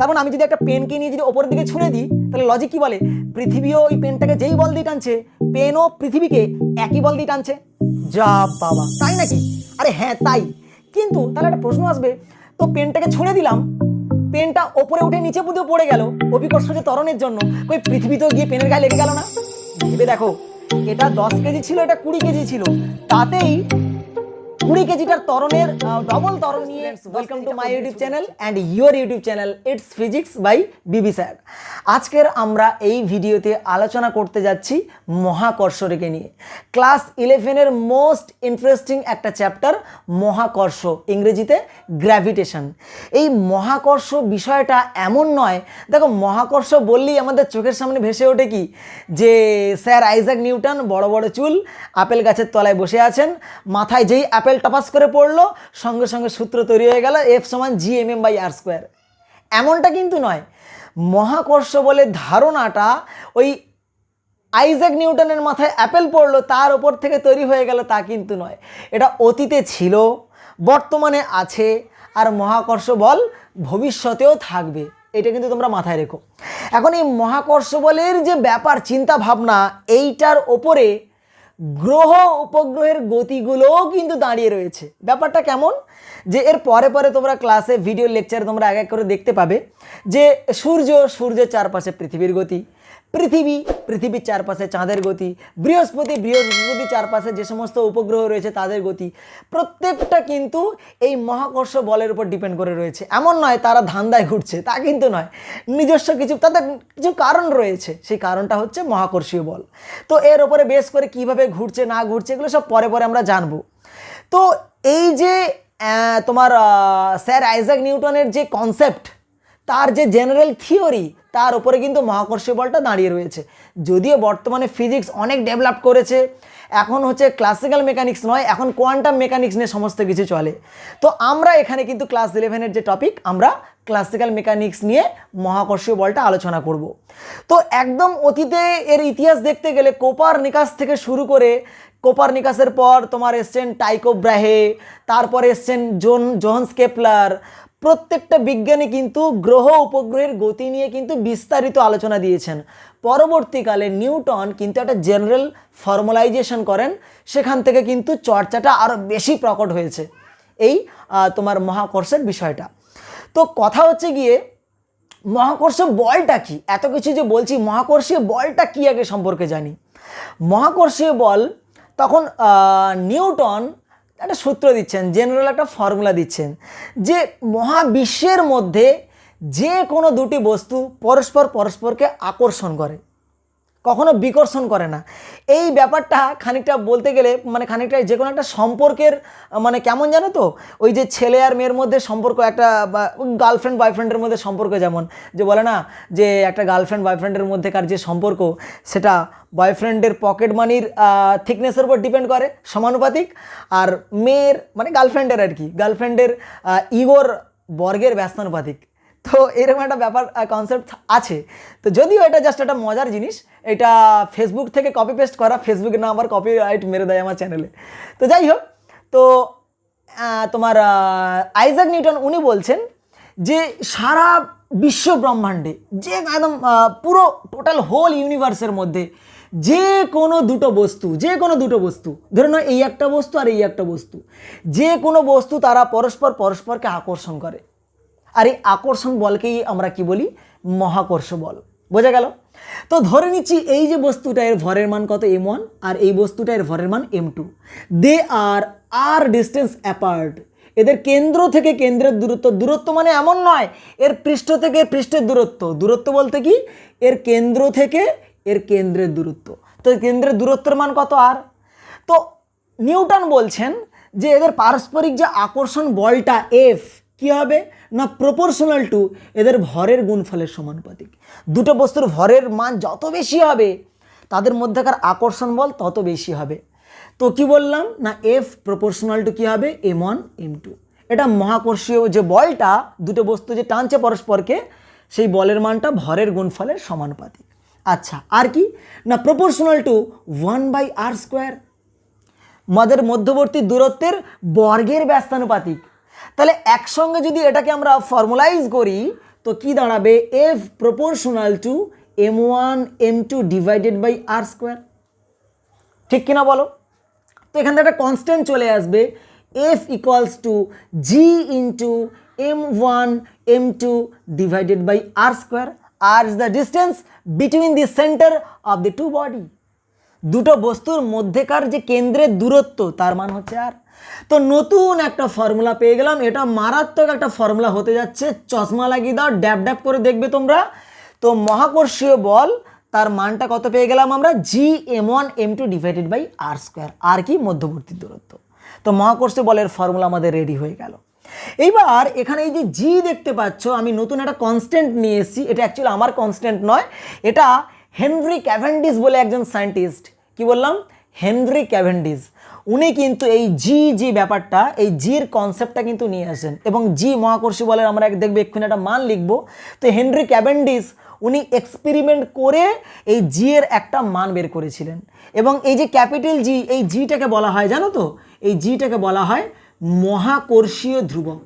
তার মানে আমি যদি একটা পেনকে নিয়ে যদি ওপরের দিকে ছুঁড়ে দিই তাহলে লজিক কি বলে, পৃথিবীও ওই পেনটাকে যেই বল দিয়ে টানছে, পেনও পৃথিবীকে একই বল দিয়ে টানছে। যা বাবা, তাই নাকি? আরে হ্যাঁ তাই। কিন্তু তাহলে একটা প্রশ্ন আসবে, তো পেনটাকে ছুঁড়ে দিলাম, পেনটা ওপরে উঠে নিচে পুঁতে পড়ে গেল অভিকর্ষ যে ত্বরণের জন্য, ওই পৃথিবীতেও গিয়ে পেনের গায়ে লেগে গেল না? ভেবে দেখো, এটা 10 কেজি ছিল, এটা 20 কেজি ছিল, তাতেই 20 কেজিটার ত্বরণের ডবল ত্বরণ নিয়ে। Welcome to my YouTube channel and your YouTube channel it's physics by B B sir. আজকের আমরা এই ভিডিওতে আলোচনা করতে যাচ্ছি মহাকর্ষকে নিয়ে। ক্লাস 11-এর মোস্ট ইন্টারেস্টিং একটা চ্যাপ্টার মহাকর্ষ, ইংরেজিতে গ্র্যাভিটেশন। এই মহাকর্ষ বিষয়টা এমন নয়, দেখো মহাকর্ষ বললেই আমাদের চোখের সামনে ভেসে ওঠে কি, যে স্যার আইজাক নিউটন বড় বড় চুল, আপেল গাছের তলায় বসে আছেন, মাথায় যেই আপেল টপাস করে পড়লো সঙ্গে সঙ্গে সূত্র তৈরি হয়ে গেল F=gmm/r²। এমনটা কিন্তু নয়। মহাকর্ষ বলে ধারণাটা ওই আইজাক নিউটনের মাথায় অ্যাপেল পড়লো তার ওপর থেকে তৈরি হয়ে গেল তা কিন্তু নয়। এটা অতীতে ছিল, বর্তমানে আছে, আর মহাকর্ষ বল ভবিষ্যতেও থাকবে। এটা কিন্তু তোমরা মাথায় রেখো। এখন এই মহাকর্ষ বলের যে ব্যাপার, চিন্তা ভাবনা, এইটার ওপরে গ্রহ উপগ্রহের গতিগুলোও কিন্তু দাঁড়িয়ে রয়েছে। ব্যাপারটা কেমন, যে এর পরে পরে তোমরা ক্লাসে ভিডিও লেকচারে তোমরা এক এক করে দেখতে পাবে যে সূর্যের চারপাশে পৃথিবীর গতি, পৃথিবীর চারপাশে চাঁদের গতি, বৃহস্পতির চারপাশে যে সমস্ত উপগ্রহ রয়েছে তাদের গতি, প্রত্যেকটা কিন্তু এই মহাকর্ষ বলের উপর ডিপেন্ড করে রয়েছে। এমন নয় তারা ধান্দায় ঘুরছে, তা কিন্তু নয়, নিজস্ব কিছু তাদের কিছু কারণ রয়েছে, সেই কারণটা হচ্ছে মহাকর্ষীয় বল। তো এর উপরে বেস করে কিভাবে ঘুরছে না ঘুরছে এগুলো সব পরে পরে আমরা জানবো। তো এই যে তোমার স্যার আইজাক নিউটনের যে কনসেপ্ট, তার যে জেনারেল থিওরি, তার উপরে কিন্তু মহাকর্ষীয় বলটা দাঁড়িয়ে রয়েছে। যদিও বর্তমানে ফিজিক্স অনেক ডেভেলপ করেছে, এখন হচ্ছে ক্লাসিক্যাল মেকানিক্স নয়, এখন কোয়ান্টাম মেকানিক্স নিয়ে সমস্ত কিছু চলে। তো আমরা এখানে কিন্তু ক্লাস 11-এর যে টপিক, আমরা ক্লাসিক্যাল মেকানিক্স নিয়ে মহাকর্ষীয় বলটা আলোচনা করব। তো একদম অতীতে এর ইতিহাস দেখতে গেলে কোপারনিকাস থেকে শুরু করে, কোপারনিকাসের পর তোমার এসছেন টাইকো ব্রাহে, তারপরে এসছেন জোহান্স কেপলার। প্রত্যেকটা বিজ্ঞানী কিন্তু গ্রহ উপগ্রহের গতি নিয়ে কিন্তু বিস্তারিত আলোচনা দিয়েছেন। পরবর্তীকালে নিউটন কিন্তু একটা জেনারেল ফর্মালাইজেশন করেন, সেখান থেকে কিন্তু চর্চাটা আরও বেশি প্রকট হয়েছে এই তোমার মহাকর্ষের বিষয়টা। তো কথা হচ্ছে গিয়ে মহাকর্ষ বলটা কি, এত কিছু যে বলছি, মহাকর্ষীয় বলটা কি আগে সম্পর্কে জানি। মহাকর্ষীয় বল তখন নিউটন একটা সূত্র দিচ্ছেন, জেনারেল একটা ফর্মুলা দিচ্ছেন, যে মহাবিশ্বের মধ্যে যে কোনো দুটি বস্তু পরস্পরকে আকর্ষণ করে, কখনো বিকর্ষণ করে না। এই ব্যাপারটা খানিকটা বলতে গেলে মানে খানিকটা যে কোনো একটা সম্পর্কের মানে কেমন জানো তো, ওই যে ছেলে আর মেয়ের মধ্যে সম্পর্ক, একটা গার্লফ্রেন্ড বয়ফ্রেন্ডের মধ্যে সম্পর্ক, যেমন যে বলে না যে একটা গার্লফ্রেন্ড বয়ফ্রেন্ডের মধ্যেকার যে সম্পর্ক, সেটা বয়ফ্রেন্ডের পকেট মানির থিকনেসের উপর ডিপেন্ড করে, সমানুপাতিক, আর মেয়ের মানে গার্লফ্রেন্ডের আর কি, গার্লফ্রেন্ডের ইগোর বর্গের ব্যস্তানুপাতিক। তো এরকম একটা ব্যাপার কনসেপ্ট আছে। তো যদিও এটা জাস্ট একটা মজার জিনিস, এটা ফেসবুক থেকে কপি পেস্ট করা, ফেসবুকে না আবার কপিরাইট মেরে দেয় আমার চ্যানেলে। তো যাই হোক, তো তোমার আইজাক নিউটন উনি বলছেন যে সারা বিশ্ব ব্রহ্মাণ্ডে, যে একদম পুরো টোটাল হোল ইউনিভার্সের মধ্যে যে কোনো দুটো বস্তু ধরে নাও এই একটা বস্তু আর এই একটা বস্তু, যে কোনো বস্তু তারা পরস্পরকে আকর্ষণ করে, আর এই আকর্ষণ বলকেই আমরা কি বলি, মহাকর্ষ বল। বোঝা গেল? তো ধরে নিচ্ছি এই যে বস্তুটা, এর ভরের মান কত m1, আর এই বস্তুটা এর ভরের মান m2। দে আর ডিস্টেন্স অ্যাপার্ট। এদের কেন্দ্র থেকে কেন্দ্রের দূরত্ব মানে এমন নয় এর পৃষ্ঠ থেকে পৃষ্ঠের দূরত্ব বলতে কি, এর কেন্দ্র থেকে এর কেন্দ্রের দূরত্ব। তো কেন্দ্রের দূরত্বের মান কত r। তো নিউটন বলছেন যে এদের পারস্পরিক যে আকর্ষণ বলটা F কি হবে না, প্রপোর্শনাল টু এদের ভরের গুণফলের সমানুপাতিক। দুটো বস্তুর ভরের মান যত বেশি হবে তাদের মধ্যেকার আকর্ষণ বল তত বেশি হবে। তো কি বললাম না, F প্রপোর্শনাল টু কি হবে, m1 m2। এটা মহাকর্ষীয় যে বলটা, দুটো বস্তু যে টানছে পরস্পরকে, সেই বলের মানটা ভরের গুণফলের সমানুপাতিক। আচ্ছা, আর কি না, প্রপোর্শনাল টু 1/r², আমাদের মধ্যবর্তী দূরত্বের বর্গের ব্যস্তানুপাতিক। তাহলে একসঙ্গে যদি এটাকে আমরা ফর্মুলাইজ করি, তো কি দাঁড়াবে F proportional to m1 m2 divided by R square, ঠিক কিনা বলো? তো এখান থেকে একটা কনস্ট্যান্ট চলে আসবে F equals to G into m1 m2 divided by R square. R is the distance between the centre of the two body, দুটো বস্তুর মধ্যেকার যে কেন্দ্রের দূরত্ব তার মান হচ্ছে আর। তো নতুন একটা ফর্মুলা পেয়ে গেলাম, এটা মারাত্মক একটা ফর্মুলা হতে যাচ্ছে, চশমা লাগিয়ে দাও, ড্যাব ড্যাব করে দেখবে তোমরা। তো মহাকর্ষীয় বল তার মানটা কত পেয়ে গেলাম আমরা, G m1 m2 divided by R square, আর কি মধ্যবর্তী দূরত্ব। তো মহাকর্ষীয় বলের ফর্মুলা আমাদের রেডি হয়ে গেল। এইবার এখানে এই যে জি দেখতে পাচ্ছ, আমি নতুন একটা কনস্ট্যান্ট নিয়ে এসেছি, এটা অ্যাকচুয়ালি আমার কনস্ট্যান্ট নয়, এটা হেনরি ক্যাভেন্ডিশ বলে একজন সায়েন্টিস্ট, কি বললাম, হেনরি ক্যাভেন্ডিশ, উনি কিন্তু এই জি ব্যাপারটা, এই জির কনসেপ্টটা কিন্তু নিয়ে আসেন, এবং জি মহাকর্ষী বলের আমরা দেখবে এক্ষুনি একটা মান লিখবো। তো হেনরি ক্যাভেন্ডিশ উনি এক্সপেরিমেন্ট করে এই জি এর একটা মান বের করেছিলেন, এবং এই যে ক্যাপিটাল জি, এই জিটাকে বলা হয়, জানো তো, এই জিটাকে বলা হয় মহাকর্ষীয় ধ্রুবক।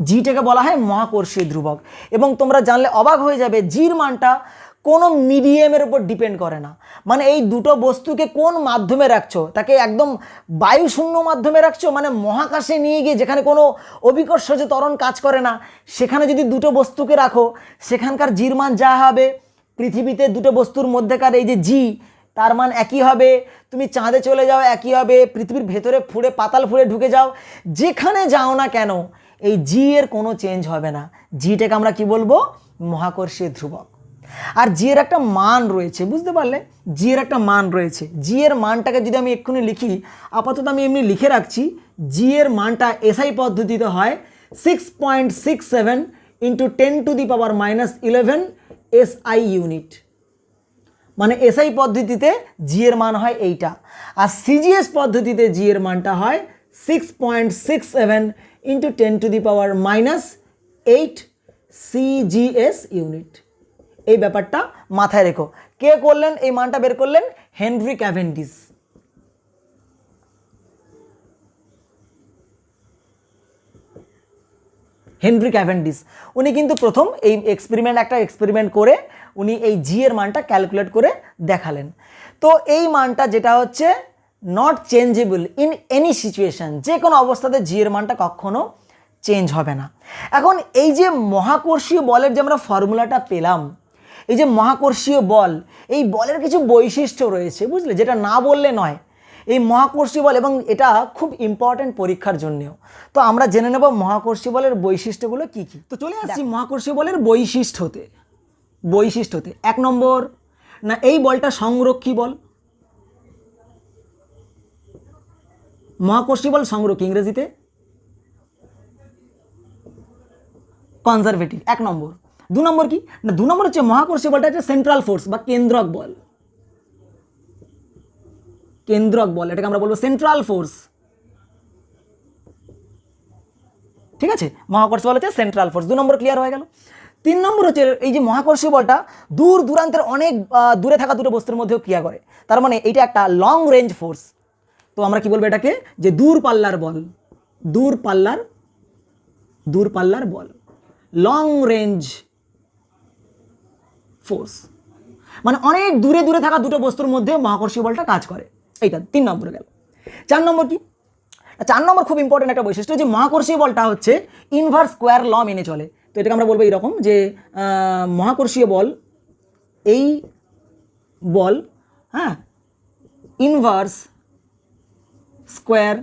জিটাকে বলা হয় মহাকর্ষীয় ধ্রুবক। এবং তোমরা জানলে অবাক হয়ে যাবে, জির মানটা কোনো মিডিয়ামের উপর ডিপেন্ড করে না, মানে এই দুটো বস্তুকে কোন মাধ্যমে রাখছো, তাকে একদম বায়ুশূন্য মাধ্যমে রাখছো, মানে মহাকাশে নিয়ে গিয়ে যেখানে কোনো অভিকর্ষজ ত্বরণ কাজ করে না, সেখানে যদি দুটো বস্তুকে রাখো, সেখানকার জির মান যা হবে, পৃথিবীতে দুটো বস্তুর মধ্যেকার এই যে জি, তার মান একই হবে। তুমি চাঁদে চলে যাও একই হবে, পৃথিবীর ভেতরে ফুঁড়ে পাতাল ফুঁড়ে ঢুকে যাও, যেখানে যাও না কেন এই জি এর কোনো চেঞ্জ হবে না। জিটাকে আমরা কি বলবো, মহাকর্ষীয় ধ্রুবক। আর জি এর একটা মান রয়েছে, বুঝতে পারলে, জি এর একটা মান রয়েছে। জি এর মানটাকে যদি আমি এক্ষুনি লিখি, আপাতত আমি এমনি লিখে রাখছি, জি এর মানটা এসআই পদ্ধতিতে হয় 6.67 ইন্টু 10⁻⁻11 SI ইউনিট, মানে এসআই পদ্ধতিতে জি এর মান হয় এইটা, আর সিজিএস পদ্ধতিতে জি এর মানটা হয় 6.67 ইন্টু 10⁻⁻8 CGS ইউনিট। এই ব্যাপারটা মাথায় রেখো। কে করলেন এই মানটা বের করলেন, হেনরি ক্যাভেন্ডিশ। হেনরি ক্যাভেন্ডিশ উনি কিন্তু প্রথম এই একটা এক্সপেরিমেন্ট করে উনি এই জি এর মানটা ক্যালকুলেট করে দেখালেন। তো এই মানটা যেটা হচ্ছে not changeable in any situation, যে কোনো অবস্থাতে জি এর মানটা কখনো চেঞ্জ হবে না। এখন এই যে মহাকর্ষীয় বলের যে আমরা ফর্মুলাটা পেলাম, এই যে মহাকর্ষীয় বল, এই বলের কিছু বৈশিষ্ট্য রয়েছে, বুঝলে, যেটা না বললে নয়। এই মহাকর্ষীয় বল, এবং এটা খুব ইম্পর্টেন্ট পরীক্ষার জন্যেও। তো আমরা জেনে নেব মহাকর্ষীয় বলের বৈশিষ্ট্যগুলো কি কি। তো চলে আসছি মহাকর্ষীয় বলের বৈশিষ্ট্যতে। 1 নম্বর, না এই বলটা সংরক্ষী বল। মহাকর্ষীয় বল সংরক্ষী, ইংরেজিতে কনজারভেটিভ, 1 নম্বর। 2 নম্বর কি, না 2 নম্বর হচ্ছে মহাকর্ষীয় বলটা হচ্ছে সেন্ট্রাল ফোর্স বা কেন্দ্রক বল। এটাকে আমরা বলবো সেন্ট্রাল ফোর্স, ঠিক আছে। মহাকর্ষীয় বল হচ্ছে সেন্ট্রাল ফোর্স, 2 নম্বর ক্লিয়ার হয়ে গেল। 3 নম্বর হচ্ছে এই যে মহাকর্ষীয় বলটা দূর দূরান্তের অনেক দূরে থাকা দুটো বস্তুর মধ্যেও ক্রিয়া করে, তার মানে এইটা একটা লং রেঞ্জ ফোর্স। তো আমরা কি বলবো এটাকে, যে দূরপাল্লার বল, লং রেঞ্জ ফোর্স, মানে অনেক দূরে দূরে থাকা দুটো বস্তুর মধ্যে মহাকর্ষীয় বলটা কাজ করে। এইটা 3 নম্বরে গেল। 4 নম্বর কি, 4 নম্বর খুব ইম্পর্টেন্ট একটা বৈশিষ্ট্য, যে মহাকর্ষীয় বলটা হচ্ছে ইনভার্স স্কোয়ার ল মেনে চলে। তো এটাকে আমরা বলবো এইরকম, যে মহাকর্ষীয় বল, এই বল, হ্যাঁ, ইনভার্স স্কোয়ার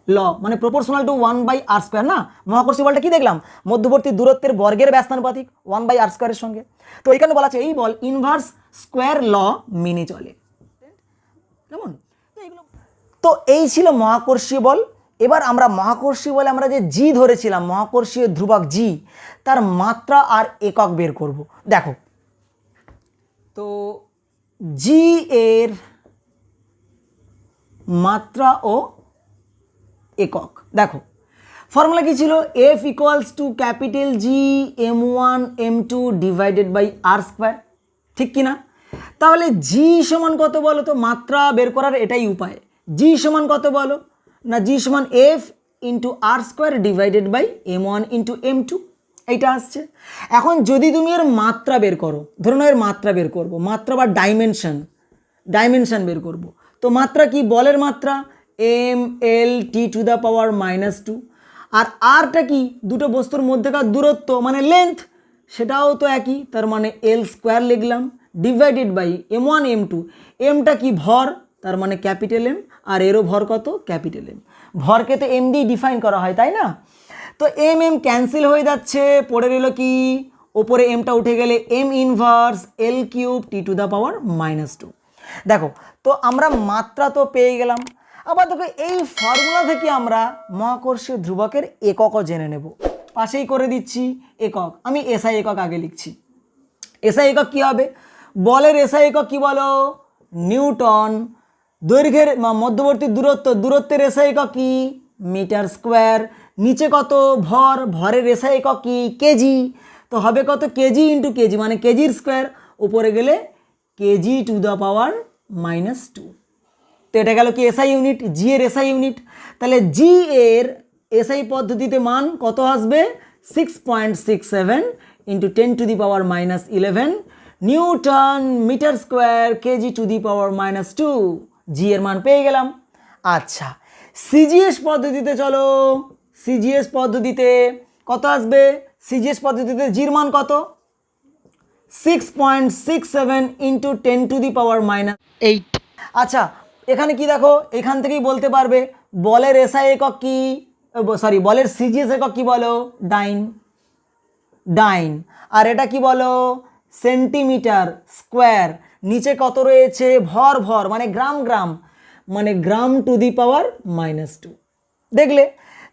ল, মানে প্রপোর্শনাল টু 1/r², না। মহাকর্ষীয় বলটা কি দেখলাম, মধ্যবর্তী দূরত্বের বর্গের ব্যস্তানুপাতিক 1/r² এর সঙ্গে। তো এখানে বলা আছে এই বল ইনভার্স স্কোয়ার ল মেনে চলে, কেমন। তো এই ছিল মহাকর্ষীয় বল। এবার আমরা মহাকর্ষীয় বলে আমরা যে জি ধরেছিলাম, মহাকর্ষীয় ধ্রুবক জি, তার মাত্রা আর একক বের করব। দেখো, তো জি এর মাত্রা ও একক দেখো, ফর্মুলা কি ছিল, F equals to capital G m1 m2 divided by r², ঠিক কিনা। তাহলে জি সমান কত বলো তো, মাত্রা বের করার এটাই উপায়, জি সমান কত বলো না, জি সমান F into R square divided by m1 into m2, এইটা আসছে। এখন যদি তুমি এর মাত্রা বের করো, ধরে নাও এর মাত্রা বের করবো, মাত্রা বা ডাইমেনশন বের করব। তো মাত্রা কি, বলের মাত্রা M L T to the power -2, আর আরটা কি, দুটো বস্তুর মধ্যেকার দূরত্ব মানে লেন্থ, সেটাও তো একই, তার মানে এল স্কোয়ার লিখলাম ডিভাইডেড বাই m1 m2, এমটা কি ভর, তার মানে ক্যাপিটাল এম, আর এরও ভর কত, ক্যাপিটাল এম। ভরকে তো এম দিয়ে ডিফাইন করা হয়, তাই না? তো এম এম ক্যান্সেল হয়ে যাচ্ছে, পড়ে রইল কি, ওপরে এমটা উঠে গেলে M inverse L cube T to the power -2। দেখো, তো আমরা মাত্রা তো পেয়ে গেলাম। আবার দেখো এই ফর্মুলা থেকে আমরা মহাকর্ষীয় ধ্রুবকের এককও জেনে নেব। পাশেই করে দিচ্ছি একক, আমি এসআই একক আগে লিখছি। এসআই একক কী হবে, বলের এসআই একক কী বলো, নিউটন। দৈর্ঘ্যের মধ্যবর্তী দূরত্বের এসআই একক কি, মিটার স্কোয়ার। নিচে কত, ভর, ভরের এসআই একক কি, কেজি। তো হবে কত, কেজি ইন্টু কেজি মানে কেজির স্কোয়ার, উপরে গেলে কেজি টু দ্য পাওয়ার -2। তো এটা গেল কি এসআই ইউনিট, জি এর এসআই ইউনিট। তাহলে জি এর এসআই পদ্ধতিতে মান কত আসবে, 6.67 into 10 to the power -11 newton metre square kg to the power -2। G এর মান পেয়ে গেলাম। আচ্ছা, সিজিএস পদ্ধতিতে চলো, সিজিএস পদ্ধতিতে কত আসবে, সিজিএস পদ্ধতিতে জির মান কত, 6.67 ইন্টু 10 টু দি পাওয়ার -8। আচ্ছা, এখানে কি দেখো, এখান থেকেই বলতে পারবে বলের এসআই একক কি, বলের সিজিএস একক কি বলো, ডাইন। আর এটা কি বলো, সেন্টিমিটার স্কোয়ার। নিচে কত রয়েছে, ভর মানে গ্রাম মানে গ্রাম টু দি পাওয়ার -2। দেখলে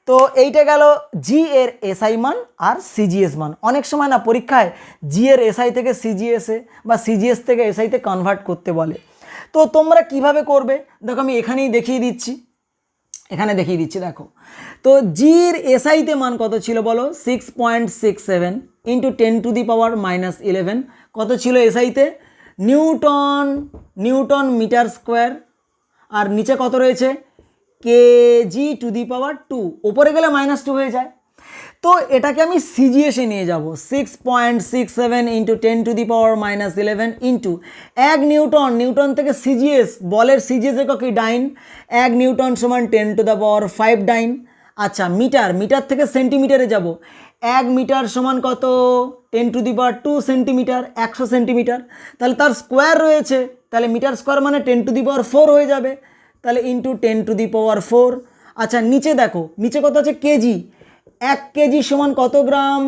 তো, এইটা গেল জি এর এসআই মান আর সিজিএস মান। অনেক সময় না পরীক্ষায় জি এর এসআই থেকে সিজিএসে বা সিজিএস থেকে এসআইতে কনভার্ট করতে বলে। তো তোমরা কিভাবে করবে, দেখো আমি এখানেই দেখিয়ে দিচ্ছি, দেখো। তো জির এসআইতে মান কত ছিল বলো, 6.67 ইন্টু 10 টু দি পাওয়ার -11 কত ছিল এসআইতে, নিউটন মিটার স্কোয়ার। আর নিচে কত রয়েছে, কেজি টু দি পাওয়ার 2, ওপরে গেলে -2 হয়ে যায়। তো এটাকে আমি সিজিএসে নিয়ে যাব, 6.67 into 10 to the power -11 into 1 Newton থেকে সিজিএস, বলের সিজিএস একক কি, ডাইন। 1 নিউটন সমান 10 টু দ্য পাওয়ার 5 ডাইন। আচ্ছা, মিটার থেকে সেন্টিমিটারে যাব, 1 মিটার সমান কত, 10 to the power 2 centimetre, 100 centimetre. তাহলে তার স্কোয়ার রয়েছে, তাহলে মিটার স্কোয়ার মানে 10 টু দি পাওয়ার 4 হয়ে যাবে, তাহলে ইন্টু 10 টু দি পাওয়ার 4। আচ্ছা, নিচে দেখো, নিচে কত আছে, কেজি। 1 কেজি সমান কত গ্রাম,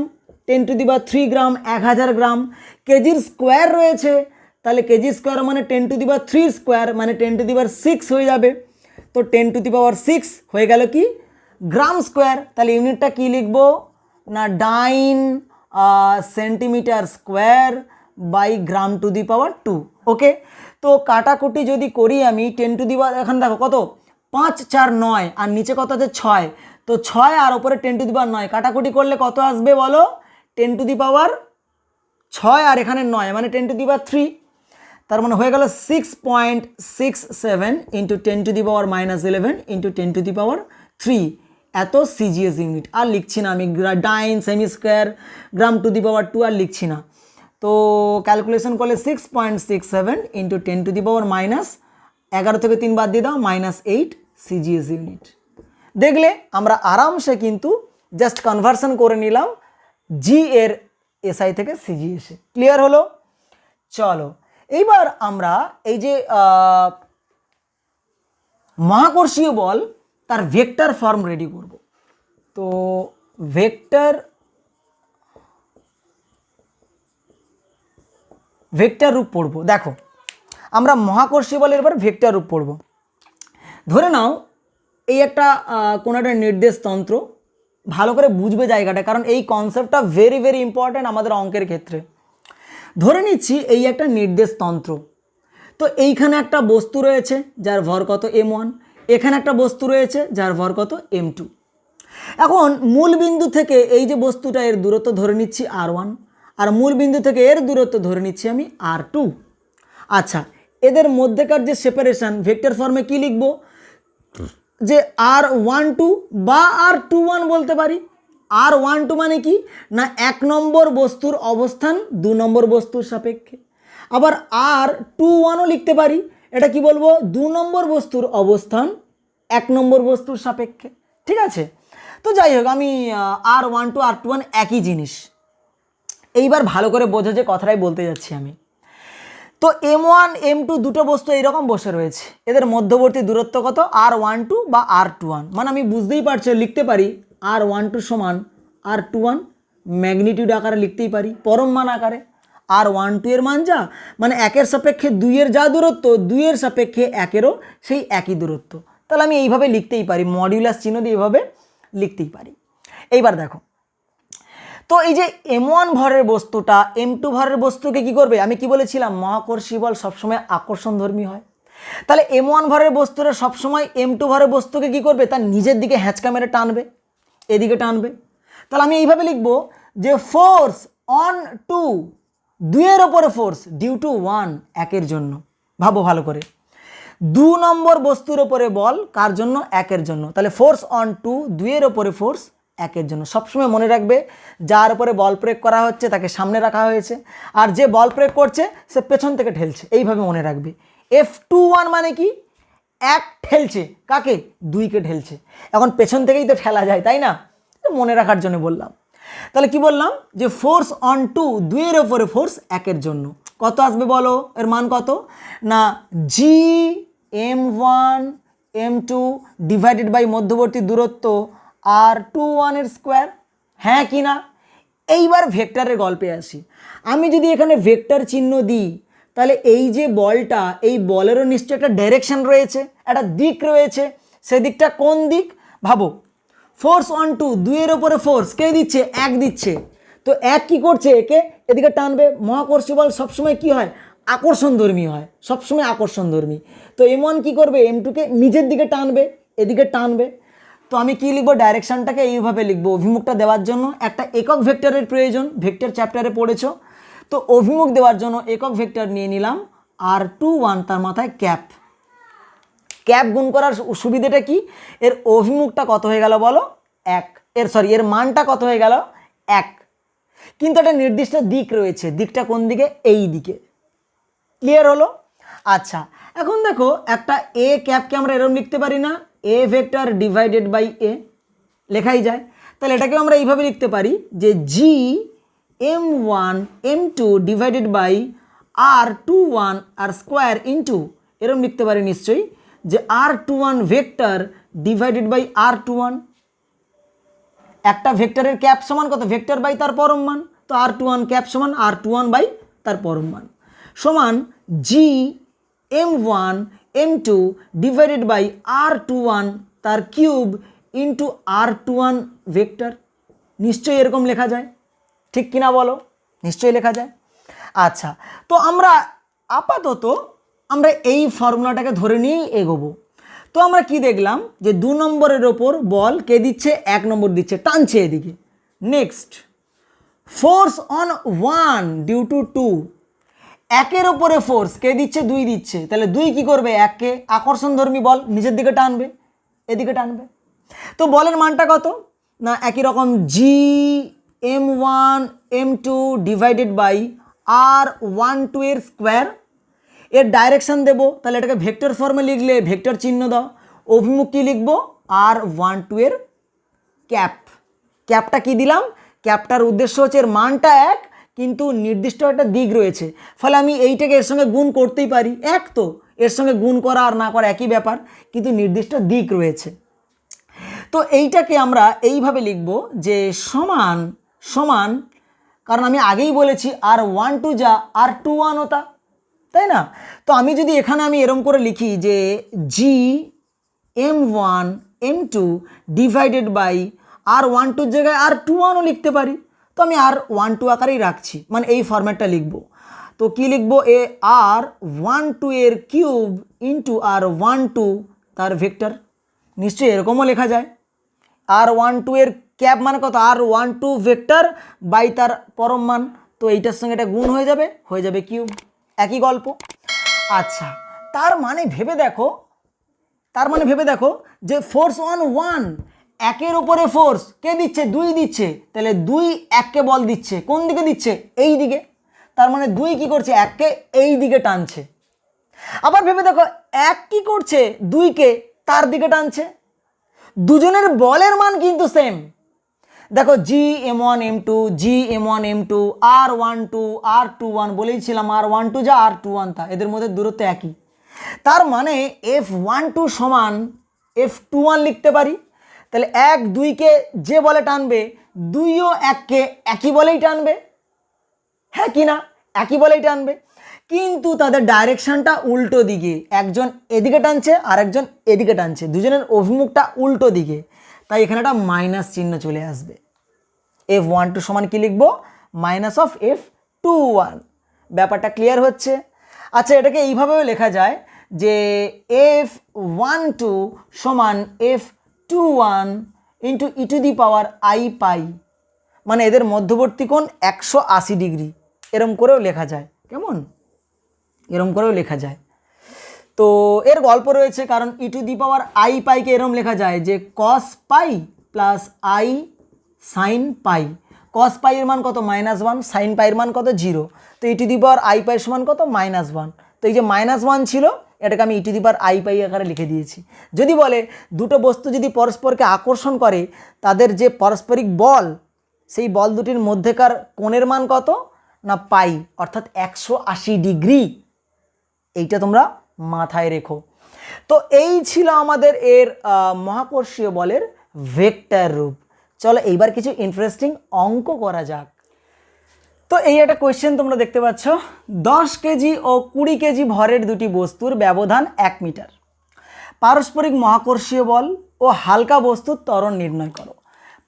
10 টু দি পাওয়ার 3 গ্রাম, 1000 গ্রাম। কেজির স্কোয়ার রয়েছে, তাহলে কেজি স্কোয়ার মানে 10 টু দি পাওয়ার 3 স্কোয়ার মানে 10 টু দি পাওয়ার 6 হয়ে যাবে। তো 10 টু দি পাওয়ার 6 হয়ে গেল কি, গ্রাম স্কোয়ার। তাহলে ইউনিটটা কি লিখবো না, dyne centimetre square by gram to the power 2। Okay, তো কাটাকুটি যদি করি আমি, 10 টু দি পাওয়ার, এখানে দেখো কত, 5 4 9, আর নিচে কত আছে 6, তো 6 আর ওপরে 10 টু দি পাওয়ার 9, কাটাকুটি করলে কত আসবে বলো, 10 টু দি পাওয়ার 6 আর এখানে 9 মানে 10 টু দি পাওয়ার 3। তার মানে হয়ে গেল 6.67 into 10 to the power -11 into 10 to the power 3, এত সিজিএস ইউনিট। আর লিখছি না আমি, dyne cm square gram to the power 2 আর লিখছি না। তো ক্যালকুলেশন করলে 6.67 ইন্টু 10 টু দি পাওয়ার -11 থেকে 3 বাদ দিয়ে দাও, -8 সিজিএস ইউনিট। দেখলে আমরা আরামসে কিন্তু জাস্ট কনভার্সন করে নিলাম জি এর এসআই থেকে সিজিএসে। ক্লিয়ার হলো? চলো এইবার আমরা এই যে মহাকর্ষীয় বল তার ভেক্টর ফর্ম রেডি করব। তো ভেক্টর রূপ পড়ব। দেখো, আমরা মহাকর্ষীয় বলের এবার ভেক্টর রূপ পড়ব। ধরে নাও এই একটা কোনো একটা নির্দেশতন্ত্র, ভালো করে বুঝবে জায়গাটা, কারণ এই কনসেপ্টটা ভেরি ভেরি ইম্পর্ট্যান্ট আমাদের অঙ্কের ক্ষেত্রে। ধরে নিচ্ছি এই একটা নির্দেশতন্ত্র, তো এইখানে একটা বস্তু রয়েছে যার ভর কত m1, এখানে একটা বস্তু রয়েছে যার ভর কত m2। এখন মূল বিন্দু থেকে এই যে বস্তুটা, এর দূরত্ব ধরে নিচ্ছি r1, আর মূল বিন্দু থেকে এর দূরত্ব ধরে নিচ্ছি আমি r2। আচ্ছা, এদের মধ্যেকার যে সেপারেশন ভেক্টর ফর্মে কি লিখব, যে R12 বা R21 বলতে পারি। R12 মানে কি না 1 নম্বর বস্তুর অবস্থান 2 নম্বর বস্তুর সাপেক্ষে। আবার R21ও লিখতে পারি, এটা কি বলবো 2 নম্বর বস্তুর অবস্থান 1 নম্বর বস্তুর সাপেক্ষে। ঠিক আছে, তো যাই হোক আমি R12 R21 একই জিনিস। এইবার ভালো করে বোঝো যে কথাটাই বলতে যাচ্ছি আমি। তো M1 M2 দুটো বস্তু এইরকম বসে রয়েছে, এদের মধ্যবর্তী দূরত্ব কত R12 বা R21, মানে আমি বুঝতেই পারছো লিখতে পারি R12 সমান R21, ম্যাগনিটিউড আকারে লিখতেই পারি, পরম মান আকারে। R12 এর মান যা, মানে 1-এর সাপেক্ষে 2-এর যা দূরত্ব 2-এর সাপেক্ষে 1-এরও সেই একই দূরত্ব, তাহলে আমি এইভাবে লিখতেই পারি, মডিউলাস চিহ্ন দিয়ে এইভাবে লিখতেই পারি। এইবার দেখো, তো এই যে M1 ভরের বস্তুটা M2 ভরের বস্তুকে কি করবে, আমি কি বলেছিলাম মহাকর্ষী বল সবসময় আকর্ষণধর্মী হয়। তাহলে M1 ভরের বস্তুটা সবসময় M2 ভরের বস্তুকে কি করবে, তার নিজের দিকে হ্যাঁচকা মেরে টানবে, এদিকে টানবে। তাহলে আমি এইভাবে লিখব যে ফোর্স অন টু, 2-এর ওপরে ফোর্স ডিউ টু 1, 1-এর জন্য। ভাবো ভালো করে, 2 নম্বর বস্তুর ওপরে বল কার জন্য, 1-এর জন্য। তাহলে ফোর্স অন টু, 2-এর ওপরে ফোর্স 1-এর জন্য। সবসময় মনে রাখবে যার উপরে বল প্রয়োগ করা হচ্ছে তাকে সামনে রাখা হয়েছে, আর যে বল প্রয়োগ করছে সে পেছন থেকে ঠেলছে, এইভাবে মনে রাখবে। F21 মানে কি, 1 ঠেলছে কাকে, 2-কে ঠেলছে। এখন পেছন থেকেই তো ঠেলা যায়, তাই না, মনে রাখার জন্য বললাম। তাহলে কি বললাম যে ফোর্স অন টু, 2-এর ওপরে ফোর্স 1-এর জন্য কত আসবে বলো, এর মান কত না GM1 M2 ডিভাইডেড বাই মধ্যবর্তী দূরত্ব R21 এর স্কোয়ার, হ্যাঁ কি না। এইবার ভেক্টরের গল্পে আসি। আমি যদি এখানে ভেক্টর চিহ্ন দিই তাহলে এই যে বলটা, এই বলেরও নিশ্চয়ই একটা ডাইরেকশন রয়েছে, একটা দিক রয়েছে, সেই দিকটা কোন দিক ভাবো। ফোর্স অন টু, 2-এর ওপরে ফোর্স কে দিচ্ছে, 1 দিচ্ছে, তো 1 কি করছে, একে এদিকে টানবে। মহাকর্ষী বল সবসময় কি হয়, আকর্ষণধর্মী হয়, সবসময় আকর্ষণধর্মী। তো M1 কি করবে, M2-কে নিজের দিকে টানবে, এদিকে টানবে। তো আমি কি লিখবো, ডাইরেকশনটাকে এইভাবে লিখবো। অভিমুখটা দেওয়ার জন্য একটা একক ভেক্টরের প্রয়োজন, ভেক্টর চ্যাপ্টারে পড়েছো। তো অভিমুখ দেওয়ার জন্য একক ভেক্টর নিয়ে নিলাম R21, তার মাথায় ক্যাপ। ক্যাপ গুণ করার সুবিধাটা কি, এর অভিমুখটা কত হয়ে গেল বলো, 1, এর মানটা কত হয়ে গেল 1, কিন্তু একটা নির্দিষ্ট দিক রয়েছে, দিকটা কোন দিকে, এই দিকে। ক্লিয়ার হলো। আচ্ছা, এখন দেখো একটা এ ক্যাপকে আমরা এরকম লিখতে পারি না, এ ভেক্টর ডিভাইডেড বাই এ, লেখাই যায়। তাহলে এটাকে আমরা এইভাবে লিখতে পারি যে GM1 M2 divided by R21 R square into, এরকম লিখতে পারি নিশ্চয়ই যে R21 vector divided by R21। একটা ভেক্টরের ক্যাপ সমান কত, ভেক্টর বাই তার পরম মান, তো R21 ক্যাপ সমান R21 বাই তার পরম মান, সমান GM1 M2 divided by R21 তার কিউব ইন্টু R21 ভেক্টর। নিশ্চয়ই এরকম লেখা যায়, ঠিক কিনা বলো, নিশ্চয়ই লেখা যায়। আচ্ছা, তো আমরা আপাতত আমরা এই ফর্মুলাটাকে ধরে নিয়েই এগোবো। তো আমরা কি দেখলাম যে 2 নম্বরের ওপর বল কে দিচ্ছে, 1 নম্বর দিচ্ছে, টানছে এদিকে। Next, force on 1 due to 2, 1-এর ওপরে ফোর্স কে দিচ্ছে, 2 দিচ্ছে, তাহলে 2 কি করবে, 1-কে আকর্ষণধর্মী বল নিজের দিকে টানবে, এদিকে টানবে। তো বলের মানটা কত না, একই রকম GM1 M2 divided by R12 এর স্কোয়ার, এর ডাইরেকশন দেবো, তাহলে এটাকে ভেক্টর ফর্মে লিখলে ভেক্টর চিহ্ন দাও। অভিমুখ কী লিখবো, R12 এর ক্যাপ। ক্যাপটা কি দিলাম, ক্যাপটার উদ্দেশ্য হচ্ছে এর মানটা 1, কিন্তু নির্দিষ্ট একটা দিক রয়েছে, ফলে আমি এইটাকে এর সঙ্গে গুণ করতেই পারি। 1 তো এর সঙ্গে গুণ করা আর না করা একই ব্যাপার, কিন্তু নির্দিষ্ট দিক রয়েছে। তো এইটাকে আমরা এইভাবে লিখব যে সমান সমান, কারণ আমি আগেই বলেছি R12 যা R21 ওটা, তাই না। তো আমি যদি এখানে আমি এরম করে লিখি যে GM1 M2 divided by R12 জায়গায় R21ও লিখতে পারি, তো আমি R12 আকারেই রাখছি, মানে এই ফরম্যাটটা লিখব। তো কি লিখব, এ R12 এর কিউব ইন্টু R12 তার ভেক্টর। নিশ্চয়ই এরকমও লেখা যায়, R12 এর ক্যাপ মানে কত, R12 ভেক্টর বাই তার পরম মান, তো এইটার সঙ্গে এটা গুণ হয়ে যাবে কিউব, একই গল্প। আচ্ছা, তার মানে ভেবে দেখো, তার মানে ভেবে দেখো যে ফোর্স ওয়ান ওয়ান, একের উপরে ফোর্স কে দিচ্ছে, দুই দিচ্ছে, তাহলে দুই এককে বল দিচ্ছে, কোন দিকে দিচ্ছে, এই দিকে। তার মানে দুই কি করছে, এককে এই দিকে টানছে। আবার ভেবে দেখো এক কি করছে, দুইকে তার দিকে টানছে। দুজনের বলের মান কিন্তু সেম। দেখো G_M1_M2 G_M1_M2 R12 R21 বলেইছিলাম, R12 যা R21 তা, এদের মধ্যে দূরত্ব একই। তার মানে F12 সমান F21 লিখতে পারি। তাহলে এক দুইকে যে বলে টানবে, দুইও এককে একই বলেই টানবে, হ্যাঁ কি না, একই বলেই টানবে, কিন্তু তাদের ডাইরেকশনটা উল্টো দিকে, একজন এদিকে টানছে আর একজন এদিকে টানছে, দুজনের অভিমুখটা উল্টো দিকে, তাই এখানে একটা মাইনাস চিহ্ন চলে আসবে। F12 সমান কি লিখবো, মাইনাস অফ F21। ব্যাপারটা ক্লিয়ার হচ্ছে? আচ্ছা, এটাকে এইভাবেও লেখা যায় যে F12 সমান F21 ইন্টু e⁻i পাই, মানে এদের মধ্যবর্তী কোণ 180 ডিগ্রি, এরম করেও লেখা যায়। কেমন, এরম করেও লেখা যায়। তো এর গল্প রয়েছে, কারণ e⁻i পাইকে এরম লেখা যায় যে cos pi plus i sin pi. cos পাই এর মান কত, -1, sin পাই এর মান কত, 0। তো e⁻i পাই সমান কত, -1। তো এই যে -1 ছিল, এটাকে আমি e⁻i পাই আকারে লিখে দিয়েছি। যদি বলে দুটো বস্তু যদি পরস্পরকে আকর্ষণ করে, তাদের যে পারস্পরিক বল, সেই বল দুটির মধ্যেকার কোণের মান কত না পাই, অর্থাৎ 180 ডিগ্রি। এইটা তোমরা মাথায় রেখো। তো এই ছিল আমাদের এর মহাকর্ষীয় বলের ভেক্টর রূপ। চলো এইবার কিছু ইন্টারেস্টিং অঙ্ক করা যাক। তো এই একটা কোয়েশ্চেন তোমরা দেখতে পাচ্ছ, 10 কেজি ও 20 কেজি ভরের দুটি বস্তুর ব্যবধান 1 মিটার। পারস্পরিক মহাকর্ষীয় বল ও হালকা বস্তুর ত্বরণ নির্ণয় করো।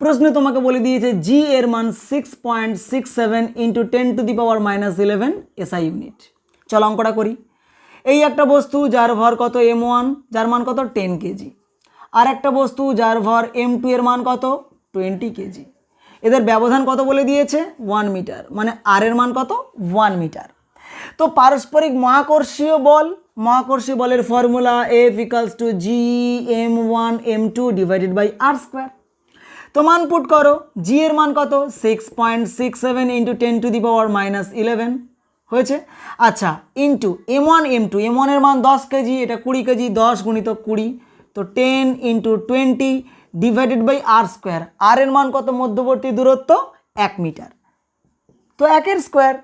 প্রশ্নে তোমাকে বলে দিয়েছে জি এর মান 6.67 ইন্টু 10⁻⁻11 SI ইউনিট। চলো অঙ্কটা করি। এই একটা বস্তু যার ভর কত m1, যার মান কত 10 কেজি, আর একটা বস্তু যার ভর m2 এর মান কত 20 কেজি। এদের ব্যবধান কত বলে দিয়েছে 1 মিটার, মানে আর এর মান কত 1 মিটার। তো পারস্পরিক মহাকর্ষীয় বলের ফর্মুলা F = G_m1_m2 / r²। তো মান পুট করো, জি এর মান কত 6.67 ইন্টু 10⁻⁻11 হয়েছে। আচ্ছা, ইন্টু m1 m1 এর মান 10 কেজি, এটা 20 কেজি, 10 × 20, তো 10 × 20 / r²। আর এর মান কত, মধ্যবর্তী দূরত্ব 1 মিটার, তো 1 এর স্কোয়ার।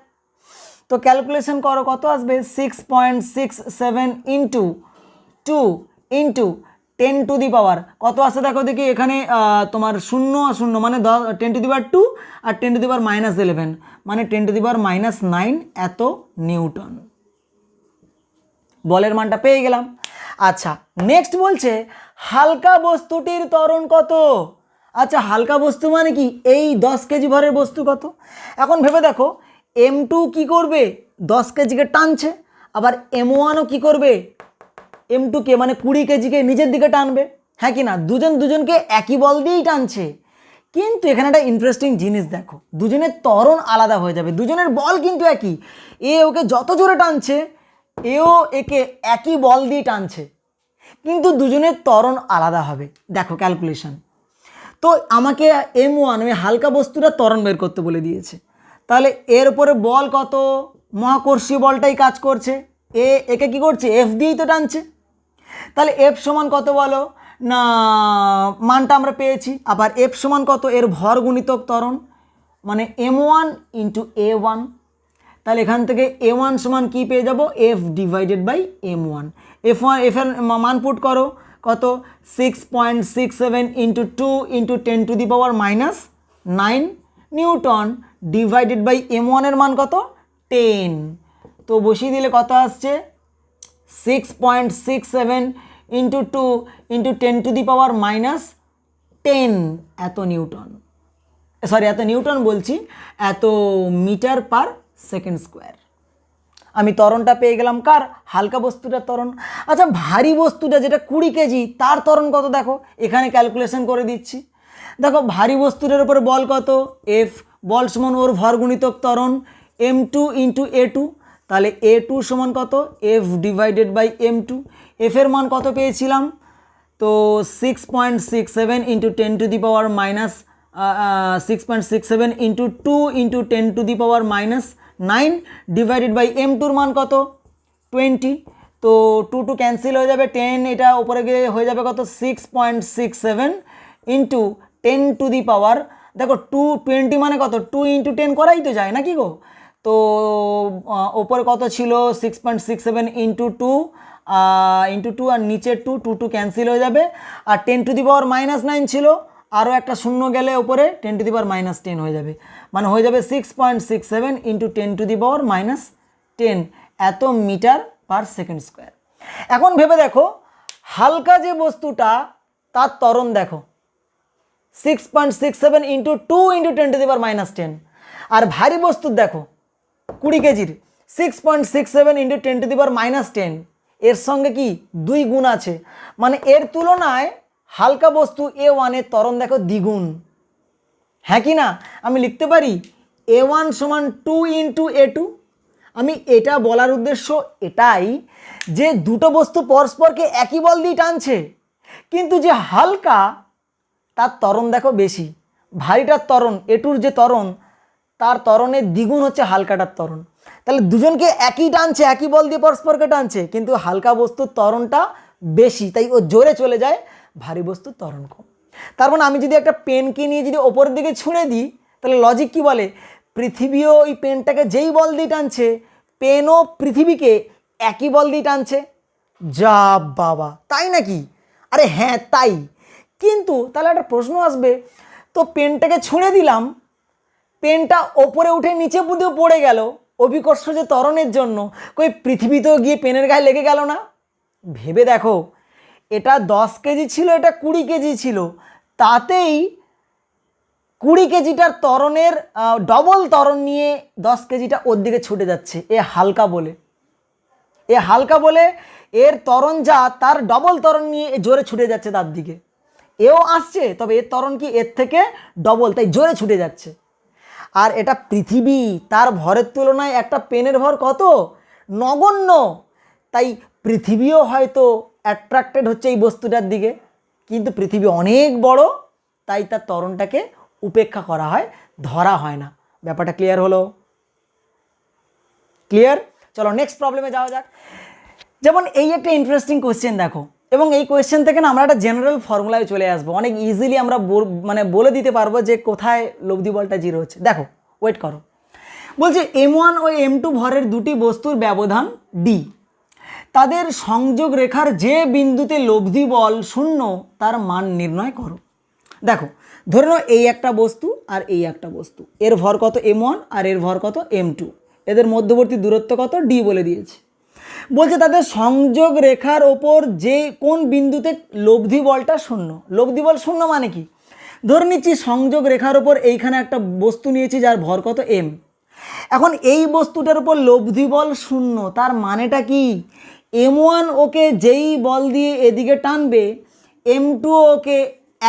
তো ক্যালকুলেশন করো, কত আসবে 6.67 ইন্টু 2 ইন্টু 10⁻, কত আসছে দেখো দেখি, এখানে তোমার 0 0 মানে 10⁻2 আর 10⁻−11 মানে 10⁻−9 এত নিউটন। বলের মানটা পেয়ে গেলাম। আচ্ছা, নেক্সট বলছে হালকা বস্তুটির ত্বরণ কত। আচ্ছা, হালকা বস্তু মানে কি, এই 10 কেজি ভরের বস্তু কত। এখন ভেবে দেখো, m2 কি করবে, 10 কেজিকে টানছে, আবার m1ও কি করবে, m2কে মানে 20 কেজিকে নিজের দিকে টানবে, হ্যাঁ কি না, দুজনকে একই বল দিয়েই টানছে। কিন্তু এখানে একটা ইন্টারেস্টিং জিনিস দেখো, দুজনের ত্বরণ আলাদা হয়ে যাবে, দুজনের বল কিন্তু একই। এ ওকে যত জোরে টানছে, এও একে একই বল দিয়ে টানছে, কিন্তু দুজনের ত্বরণ আলাদা হবে। দেখো ক্যালকুলেশন, তো আমাকে m1 ওই হালকা বস্তুটা ত্বরণ বের করতে বলে দিয়েছে, তাহলে এর উপরে বল কত, মহাকর্ষীয় বলটাই কাজ করছে, একে কি করছে, এফ দিয়েই তো টানছে। তাহলে এফ সমান কত বলো না, মানটা আমরা পেয়েছি। আবার এফ সমান কত, এর ভর গুণিতক ত্বরণ, মানে m1 × a1। তাহলে এখান থেকে a1 সমান কি পেয়ে যাব, f/m1। এফের মান পুট করো, কত 6.67 ইন্টু 2 ইন্টু 10⁻⁻9 নিউটন /m1 এর মান কত 10। তো বসিয়ে দিলে কত আসছে 6.67 ইন্টু 2 ইন্টু 10⁻⁻10 এত নিউটন, এত নিউটন বলছি, এত মিটার পার সেকেন্ড স্কোয়ার। আমি ত্বরণটা পেয়ে গেলাম কার, হালকা বস্তুটার ত্বরণ। আচ্ছা, ভারী বস্তুটা যেটা 20 কেজি, তার ত্বরণ কত দেখো, এখানে ক্যালকুলেশন করে দিচ্ছি। দেখো ভারী বস্তুটার উপরে বল কত, এফ, বল সমান ওর ভর গুণিতক ত্বরণ m2 × a2। তাহলে a2 সমান কত, f/m2। এফের মান কত পেয়েছিলাম তো 6.67 into 10 to the power minus 6.67 into 2 into 10 to the power minus 9 divided by M টুর মান কত 20। তো 2 টু ক্যান্সেল হয়ে যাবে, 10 এটা উপরে গিয়ে হয়ে যাবে কত 6.67 ইন্টু 10 টু দি পাওয়ার, দেখো 220 মানে কত 2 ইন্টু 10 করাই তো যায় নাকি গো। তো ওপরে কত ছিল 6.67 ইন্টু 2 আর নিচে 2 টু ক্যান্সেল হয়ে যাবে, আর 10 টু দি পাওয়ার মাইনাস 9 ছিল, আরও একটা শূন্য গেলে ওপরে 10 টু দি পাওয়ার মাইনাস 10 হয়ে যাবে, মানে হয়ে যাবে 6.67 into 10 to the power minus 10 এত মিটার পার সেকেন্ড স্কোয়ার। এখন ভেবে দেখো হালকা যে বস্তুটা তার ত্বরণ দেখো 6.67 into 2 into 10 to the power minus 10, আর ভারী বস্তুর দেখো 20 কেজির 6.67 into 10 to the power minus 10, এর সঙ্গে কি 2 গুণ আছে, মানে এর তুলনায় হালকা বস্তু A1 এর ত্বরণ দেখো দ্বিগুণ, হ্যাঁ কি না। আমি লিখতে পারি A1 সমান 2 ইন্টু A2। আমি এটা বলার উদ্দেশ্য এটাই যে দুটো বস্তু পরস্পরকে একই বল দিয়ে টানছে, কিন্তু যে হালকা তার ত্বরণ দেখো বেশি, ভারীটার ত্বরণ A2-র যে ত্বরণ তার ত্বরণের দ্বিগুণ হচ্ছে হালকাটার ত্বরণ। তাহলে দুজনকে একই টানছে, একই বল দিয়ে পরস্পরকে টানছে, কিন্তু হালকা বস্তুর ত্বরণটা বেশি, তাই ও জোরে চলে যায়, ভারী বস্তুর ত্বরণ কম। তার মানে আমি যদি একটা পেনকে নিয়ে যদি ওপরের দিকে ছুঁড়ে দিই, তাহলে লজিক কি বলে, পৃথিবীও ওই পেনটাকে যেই বল দিয়ে টানছে, পেনও পৃথিবীকে একই বল দিয়ে টানছে। যা বাবা, তাই নাকি? আরে হ্যাঁ তাই, কিন্তু তাহলে একটা প্রশ্ন আসবে, তো পেনটাকে ছুঁড়ে দিলাম, পেনটা ওপরে উঠে নিচে পুঁতেও পড়ে গেল অভিকর্ষ যে ত্বরণের জন্য, কই পৃথিবীতেও গিয়ে পেনের গায়ে লেগে গেল না? ভেবে দেখো, এটা 10 কেজি ছিল, এটা 20 কেজি ছিল, তাতেই 20 কেজিটার ত্বরণের ডবল ত্বরণ নিয়ে 10 কেজিটা ওর দিকে ছুটে যাচ্ছে, এ হালকা বলে এর ত্বরণ যা তার ডবল ত্বরণ নিয়ে জোরে ছুটে যাচ্ছে তার দিকে, এও আসছে, তবে এর ত্বরণ কি এর থেকে ডবল, তাই জোরে ছুটে যাচ্ছে। আর এটা পৃথিবী, তার ভরের তুলনায় একটা পেনের ভর কত নগণ্য, তাই পৃথিবীও হয়তো অ্যাট্রাক্টেড হচ্ছে এই বস্তুটার দিকে, কিন্তু পৃথিবী অনেক বড়, তাই তার ত্বরণটাকে উপেক্ষা করা হয়, ধরা হয় না। ব্যাপারটা ক্লিয়ার হলো? ক্লিয়ার? চলো নেক্সট প্রবলেমে যাওয়া যাক। যেমন এই একটা ইন্টারেস্টিং কোয়েশ্চেন দেখো, এবং এই কোয়েশ্চেন থেকে না আমরা একটা জেনারেল ফর্মুলায় চলে আসবো, অনেক ইজিলি আমরা মানে বলে দিতে পারবো যে কোথায় লব্ধি বলটা জিরো হচ্ছে। দেখো ওয়েট করো, বলছে M1 ও M2 ভরের দুটি বস্তুর ব্যবধান D, তাদের সংযোগ রেখার যে বিন্দুতে লব্ধি বল 0 তার মান নির্ণয় করো। দেখো ধরে নাও এই একটা বস্তু আর এই একটা বস্তু, এর ভর কত M1 আর এর ভর কত M2, এদের মধ্যবর্তী দূরত্ব কত D বলে দিয়েছে। বলছে তাদের সংযোগ রেখার ওপর যে কোন বিন্দুতে লব্ধি বলটা 0। লব্ধি বল 0 মানে কি, ধরে নিচ্ছি সংযোগ রেখার ওপর এইখানে একটা বস্তু নিয়েছি যার ভর কত M, এখন এই বস্তুটার উপর লব্ধি বল 0, তার মানেটা কি, M1 ওকে যেই বল দিয়ে এদিকে টানবে, M2 ওকে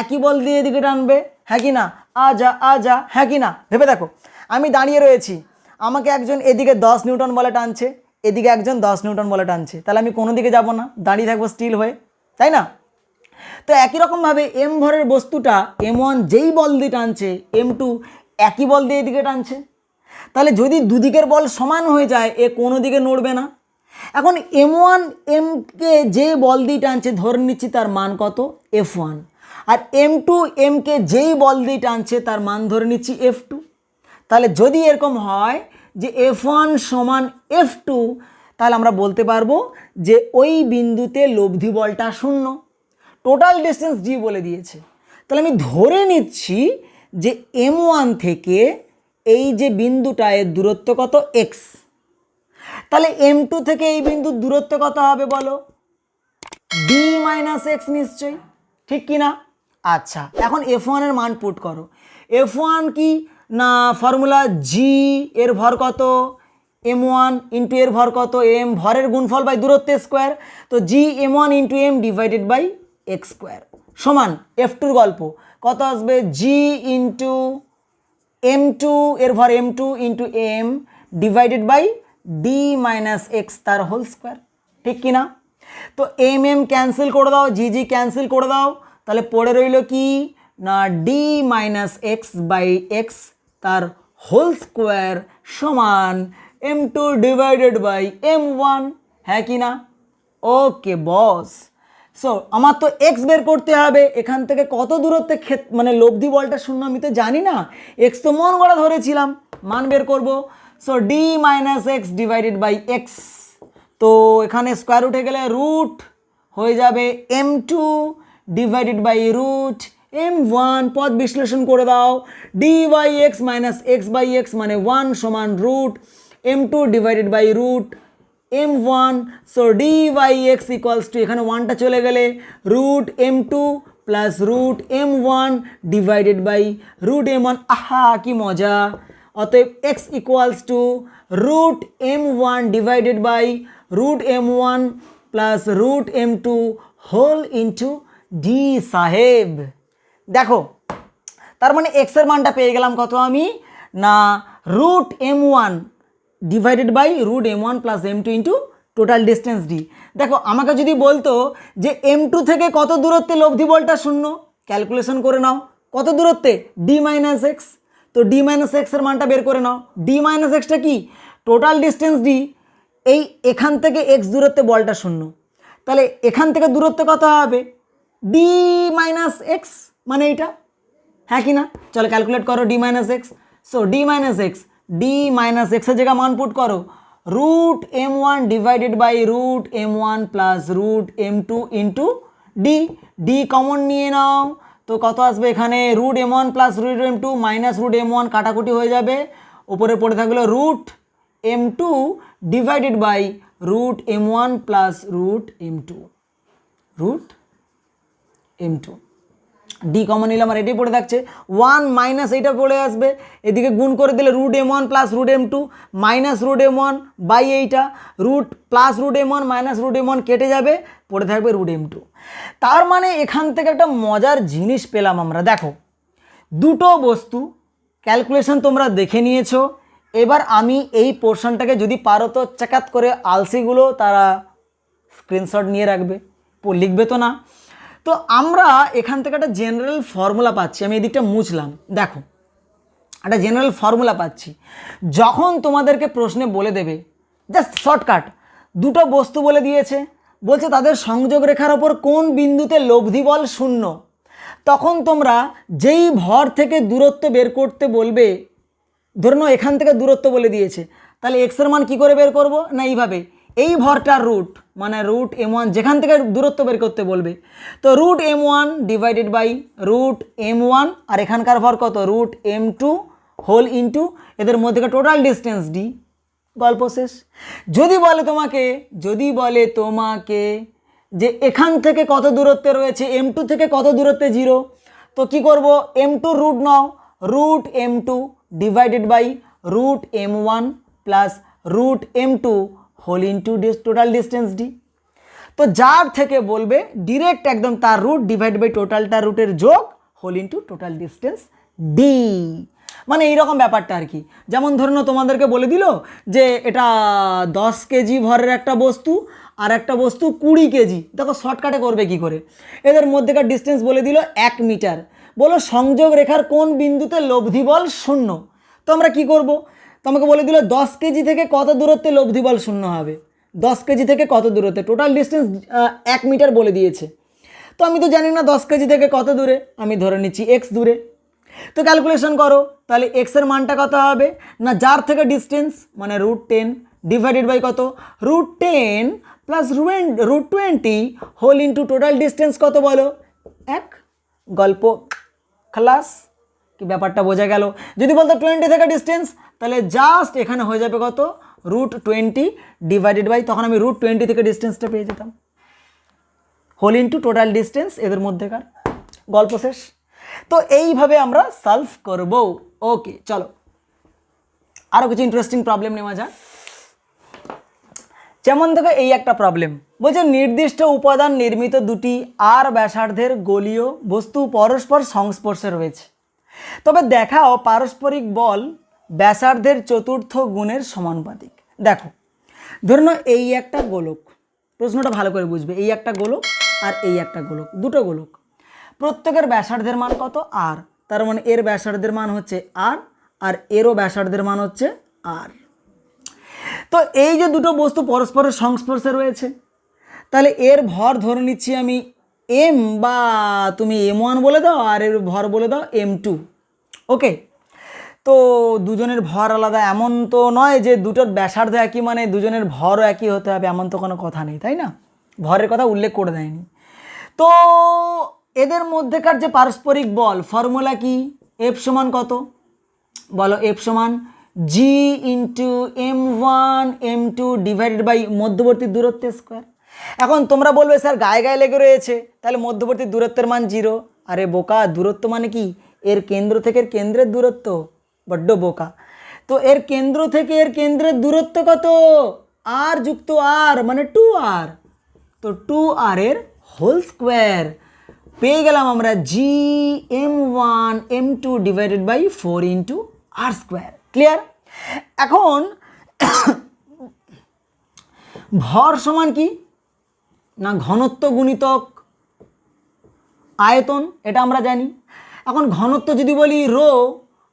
একই বল দিয়ে এদিকে টানবে, হ্যাঁ কি না? আজা, হ্যাঁ কি না? ভেবে দেখো, আমি দাঁড়িয়ে রয়েছি, আমাকে একজন এদিকে 10 নিউটন বলে টানছে, এদিকে একজন 10 নিউটন বলে টানছে, তাহলে আমি কোনো দিকে যাব না, দাঁড়িয়ে থাকবো স্টিল হয়ে, তাই না? তো একই রকমভাবে M ভরের বস্তুটা M1 যেই বল দিয়ে টানছে, M2 একই বল দিয়ে এদিকে টানছে, তাহলে যদি দুদিকের বল সমান হয়ে যায়, এ কোনো দিকে নড়বে না। এখন M1 Mকে যে বল দিয়ে টানছে ধরে নিচ্ছি তার মান কত F1, আর M2 Mকে যেই বল দিয়ে টানছে তার মান ধরে নিচ্ছি F2। তাহলে যদি এরকম হয় যে F1 সমান F2, তাহলে আমরা বলতে পারবো যে ওই বিন্দুতে লব্ধি বলটা 0, টোটাল ডিস্টেন্স D বলে দিয়েছে। তাহলে আমি ধরে নিচ্ছি যে M1 থেকে এই যে বিন্দুটা এর দূরত্ব কত x, তাহলে M2 থেকে এই বিন্দুর দূরত্ব কত হবে বলো, D মাইনাস x নিশ্চয়ই, ঠিক কি না? আচ্ছা, এখন F1 এর মান পুট করো। F1 কি না, ফর্মুলা G, এর ভর কত M1 ইন্টু এর ভর কত M, ভরের গুণফল বাই দূরত্বের স্কোয়ার, তো G M1 into M divided by x square সমান F2-র গল্প কত আসবে, G ইন্টু M2 এর ভর M2 into M divided by D minus x তার হোল স্কোয়ার, ঠিক কি না? তো এম এম ক্যান্সেল করে দাও, জি জি ক্যান্সেল করে দাও, তাহলে পড়ে রইল কি না D minus X by X তার হোল স্কোয়ার সমান m2 ডিভাইডেড বাই m1, হ্যাঁ কি না? ওকে বস। সো আমার তো এক্স বের করতে হবে, এখান থেকে কত দূরত্বে মানে লব্ধি বলটা শূন্য আমি তো জানি না, এক্স তো মন গড়া ধরেছিলাম, মান বের করব। So D minus X divided by X, তো এখানে স্কোয়ার উঠে গেলে রুট হয়ে যাবে m2 divided by root m1, পদ বিশ্লেষণ করে দাও, D by X minus X by X মানে 1 সমান root m2 divided by root m1, so D by X equals to এখানে 1টা চলে গেলে root m2 plus root m1 divided by root m1, আহা কি মজা। অতএব X equals to root m1 divided by root m1 plus root m2 whole into D সাহেব। দেখো তার মানে এক্সের মানটা পেয়ে গেলাম কত আমি না root m1 divided by root m1 plus m2 into total distance D. দেখো আমাকে যদি বলতো যে m2 থেকে কত দূরত্বে লব্ধি বলটা শূন্য, ক্যালকুলেশন করে নাও কত দূরত্বে ডি মাইনাস এক্স, তো ডি মাইনাস এক্সের মানটা বের করে নাও। ডি মাইনাস এক্সটা কি টোটাল ডিস্টেন্স ডি, এই এখান থেকে এক্স দূরত্বে বলটা শূন্য, তাহলে এখান থেকে দূরত্ব কত হবে ডি মাইনাস এক্স মানে এইটা, হ্যাঁ কি না? চলো ক্যালকুলেট করো D minus X. So D minus X, D minus এক্সের জায়গা মান পুট করো root m1 divided by root m1 plus root m2 into D, D common নিয়ে নাও, তো কত আসবে এখানে root m1 plus root m2 minus root m1 কাটাকুটি হয়ে যাবে, উপরে পড়ে থাকলো root m2 divided by root m1 plus root m2, root m2, D common নিলাম আর এটাই পড়ে থাকছে 1 মাইনাস এইটা পড়ে আসবে, এদিকে গুণ করে দিলে root m1 plus root m2 minus root m1 by এইটা root plus root m1 minus root m1 কেটে যাবে, পড়ে থাকবে রুট m2। তার মানে এখান থেকে একটা মজার জিনিস পেলাম আমরা। দেখো দুটো বস্তু ক্যালকুলেশন তোমরা দেখে নিয়েছো, এবার আমি এই পোর্শনটাকে যদি পারো তো চেকাত করে আলসিগুলো তারা স্ক্রিনশট নিয়ে রাখবে, লিখবে তো না। তো আমরা এখান থেকে একটা জেনারেল ফর্মুলা পাচ্ছি, আমি এদিকটা মুছলাম, দেখো একটা জেনারেল ফর্মুলা পাচ্ছি। যখন তোমাদেরকে প্রশ্নে বলে দেবে জাস্ট শর্টকাট দুটো বস্তু বলে দিয়েছে, বলছে তাদের সংযোগ রেখার ওপর কোন বিন্দুতে লব্ধি বল শূন্য, তখন তোমরা যেই ভর থেকে দূরত্ব বের করতে বলবে, ধরে নাও এখান থেকে দূরত্ব বলে দিয়েছে, তাহলে এক্সের মান কী করে বের করব না এইভাবে, এই ভরটার রুট মানে রুট m1 যেখান থেকে দূরত্ব বের করতে বলবে, তো root m1 divided by root m1 আর এখানকার ভর কত রুট m2 হোল ইন্টু এদের মধ্যে টোটাল ডিস্টেন্স ডি, গল্প শেষ। যদি বলে তোমাকে যে এখান থেকে কত দূরত্বে রয়েছে m2 থেকে কত দূরত্বে 0, তো কি করব m2 রুট নাও, root m2 divided by root m1 plus root m2 whole into total distance D. তো যার থেকে বলবে ডিরেক্ট একদম তার রুট ডিভাইড বাই টোটালটা রুটের যোগ whole into total distance D, মানে এইরকম ব্যাপারটা আর কি। যেমন ধরে নাও তোমাদেরকে বলে দিল যে এটা 10 কেজি ভরের একটা বস্তু আর একটা বস্তু 20 কেজি, দেখো শর্টকাটে করবে কি করে, এদের মধ্যেকার ডিস্টেন্স বলে দিল 1 মিটার, বলো সংযোগ রেখার কোন বিন্দুতে লব্ধি বল শূন্য, তো আমরা কী করব, তোমাকে বলে দিল 10 কেজি থেকে কত দূরত্বে লব্ধি বল শূন্য হবে, 10 কেজি থেকে কত দূরত্বে, টোটাল ডিস্টেন্স 1 মিটার বলে দিয়েছে, তো আমি তো জানি না 10 কেজি থেকে কত দূরে, আমি ধরে নিচ্ছি এক্স দূরে, তো ক্যালকুলেশন করো, তাহলে এক্সের মানটা কত হবে না যার থেকে ডিস্টেন্স মানে রুট 10 ডিভাইডেড বাই কত root 10 plus root 20 whole into total distance কত বলো 1, গল্প খালাস। কি ব্যাপারটা বোঝা গেল? যদি বলতো 20 থেকে ডিস্টেন্স, তাহলে জাস্ট এখানে হয়ে যাবে কত রুট 20 ডিভাইডেড বাই, তখন আমি রুট 20 থেকে ডিস্টেন্সটা পেয়ে যেতাম, হোল ইন্টু টোটাল ডিস্টেন্স এদের মধ্যেকার, গল্প শেষ। তো এইভাবে আমরা সলভ করব। ওকে চলো আরও কিছু ইন্টারেস্টিং প্রবলেম নেওয়া যাক। যেমন দেখো এই একটা প্রবলেম বলছে নির্দিষ্ট উপাদান নির্মিত দুটি আর ব্যাসার্ধের গোলীয় বস্তু পরস্পর সংস্পর্শে রয়েছে, তবে দেখাও পারস্পরিক বল ব্যাসার্ধের চতুর্থ গুণের সমানুপাতিক। দেখো ধরুন এই একটা গোলক, প্রশ্নটা ভালো করে বুঝবে, এই একটা গোলক আর এই একটা গোলক, দুটো গোলক, প্রত্যেকের ব্যাসার্ধের মান কত আর, তার মানে এর ব্যাসার্ধের মান হচ্ছে আর এরও ব্যাসার্ধের মান হচ্ছে আর। তো এই যে দুটো বস্তু পরস্পরের সংস্পর্শে রয়েছে, তাহলে এর ভর ধরে নিচ্ছি আমি এম, বা তুমি m1 বলে দাও আর এর ভর বলে দাও m2। ওকে, তো দুজনের ভর আলাদা এমন তো নয় যে দুটোর ব্যাসার্ধ একই মানে দুজনের ভরও একই হতে হবে, এমন তো কোনো কথা নেই, তাই না? ভরের কথা উল্লেখ করে দেয়নি। তো এদের মধ্যেকার যে পারস্পরিক বল ফর্মুলা কি? এফ সমান কত বলো? এফ সমান জি into m1 m2 divided by মধ্যবর্তী দূরত্বের স্কোয়ার। এখন তোমরা বলবে স্যার গায়ে গায়ে লেগে রয়েছে, তাহলে মধ্যবর্তী দূরত্বের মান 0। আরে বোকা, দূরত্ব মানে কি? এর কেন্দ্র থেকে এর কেন্দ্রের দূরত্ব, বড্ড বোকা। তো এর কেন্দ্র থেকে এর কেন্দ্রের দূরত্ব কত? আর যুক্ত আর মানে 2r, তো 2r এর হোল স্কোয়ার পেয়ে গেলাম আমরা G m1 m2 divided by 4 into R square. Clear? এখন ভর সমান কি না ঘনত্ব গুণিতক আয়তন, এটা আমরা জানি। এখন ঘনত্ব যদি বলি রো,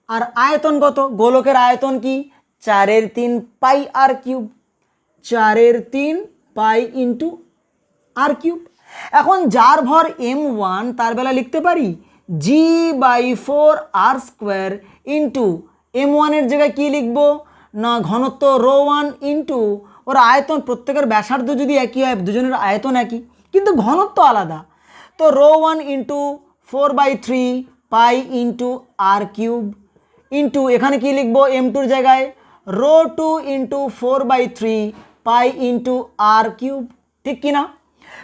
আর আয়তন কত? গোলকের আয়তন কি? 4/3 পাই আর কিউব, 4/3 পাই ইন্টু আর কিউব। এখন যার ভর m1 তার বেলা লিখতে পারি g/4 r² ইন্টু m1 এর জায়গায় কি লিখবো না ঘনত্ব ρ1 ইন্টু ওর আয়তন, প্রত্যেকের ব্যাসার্ধ যদি একই হয় দুজনের আয়তন একই কিন্তু ঘনত্ব আলাদা, তো ρ1 ইন্টু 4/3 পাই ইন্টু আর কিউব ইন্টু এখানে কি লিখবো m2 জায়গায় ρ2 ইন্টু 4/3 পাই ইন্টু আর কিউব, ঠিক কি না?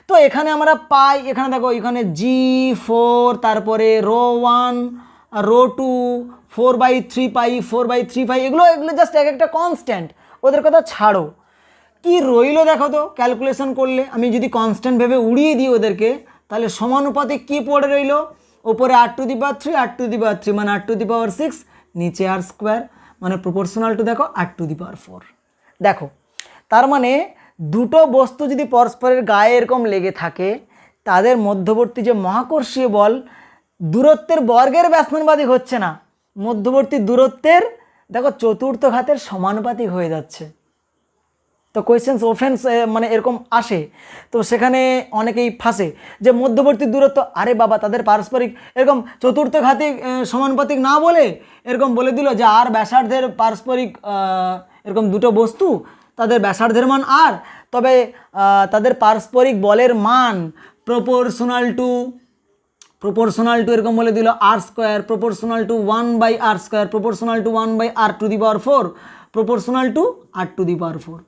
তো এখানে আমরা পাই, এখানে দেখো এখানে g4, তারপরে ρ1 ρ2 4/3 পাই 4/3 পাই, এগুলো জাস্ট এক একটা কনস্ট্যান্ট, ওদের কথা ছাড়ো। কি রইলো দেখো তো ক্যালকুলেশন করলে, আমি যদি কনস্ট্যান্ট ভেবে উড়িয়ে দিই ওদেরকে, তাহলে সমানুপাতে কি পড়ে রইলো? ওপরে r⁻³ r⁻³ মানে r⁻6, নিচে r² মানে প্রপোর্শনাল টু দেখো r⁻4। দেখো তার মানে দুটো বস্তু যদি পরস্পরের গায়ে এরকম লেগে থাকে, তাদের মধ্যবর্তী যে মহাকর্ষীয় বল দূরত্বের বর্গের ব্যস্তানুপাতিক হচ্ছে না, মধ্যবর্তী দূরত্বের দেখো চতুর্থ ঘাতের সমানুপাতিক হয়ে যাচ্ছে। তো কোয়েশ্চেন্স অফেন্স মানে এরকম আসে, তো সেখানে অনেকেই ফাঁসে যে মধ্যবর্তী দূরত্ব, আরে বাবা তাদের পারস্পরিক এরকম চতুর্থ ঘাতিক সমানুপাতিক না বলে এরকম বলে দিল যে আর ব্যাসার্ধের পারস্পরিক এরকম দুটো বস্তু তাদের ব্যাসার্ধের মান আর, তবে তাদের পারস্পরিক বলের মান প্রপোর্শনাল টু এরকম বলে দিল r², proportional to 1/r², proportional to 1/r⁴, proportional to r⁴।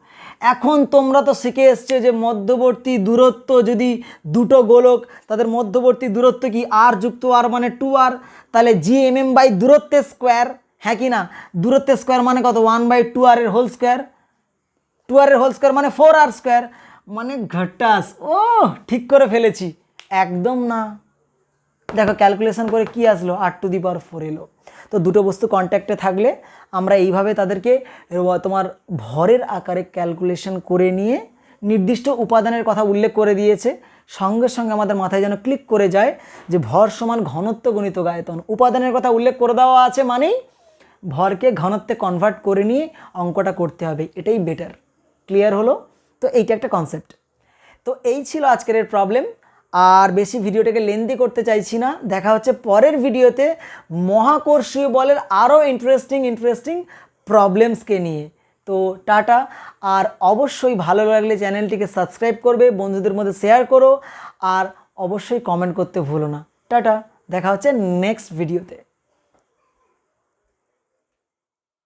এখন তোমরা তো শিখে এসছে যে মধ্যবর্তী দূরত্ব যদি দুটো গোলক তাদের মধ্যবর্তী দূরত্ব কি r যুক্ত r মানে 2r, তাহলে gmm বাই দূরত্বের স্কোয়ার, হ্যাঁ কি না? দূরত্বের স্কোয়ার মানে কত? 1/2r এর হোল স্কোয়ার, 2r এর হোল স্কোয়ার মানে 4r² মানে ঘটাস। ও ঠিক করে ফেলেছি, একদম না। দেখো ক্যালকুলেশন করে কি আসলো, r⁴ এলো। তো দুটো বস্তু কন্ট্যাক্টে থাকলে আমরা এইভাবে তাদেরকে তোমার ভরের আকারে ক্যালকুলেশন করে নিয়ে নির্দিষ্ট উপাদানের কথা উল্লেখ করে দিয়েছে, সঙ্গে সঙ্গে আমাদের মাথায় যেন ক্লিক করে যায় যে ভর সমান ঘনত্ব গুণিতক আয়তন। উপাদানের কথা উল্লেখ করে দেওয়া আছে মানেই ভরকে ঘনত্বে কনভার্ট করে নিয়ে অঙ্কটা করতে হবে, এটাই বেটার। ক্লিয়ার হলো? তো এইটা একটা কনসেপ্ট। তো এই ছিল আজকের এর প্রবলেম, আর বেশি ভিডিওটাকে লেন্দি করতে চাইছি না। দেখা হচ্ছে পরের ভিডিওতে মহাকর্ষীয় বলের আরও ইন্টারেস্টিং প্রবলেমসকে নিয়ে। তো টাটা, আর অবশ্যই ভালো লাগলে চ্যানেলটিকে সাবস্ক্রাইব করবে, বন্ধুদের মধ্যে শেয়ার করো, আর অবশ্যই কমেন্ট করতে ভুলো না। টাটা, দেখা হচ্ছে নেক্সট ভিডিওতে।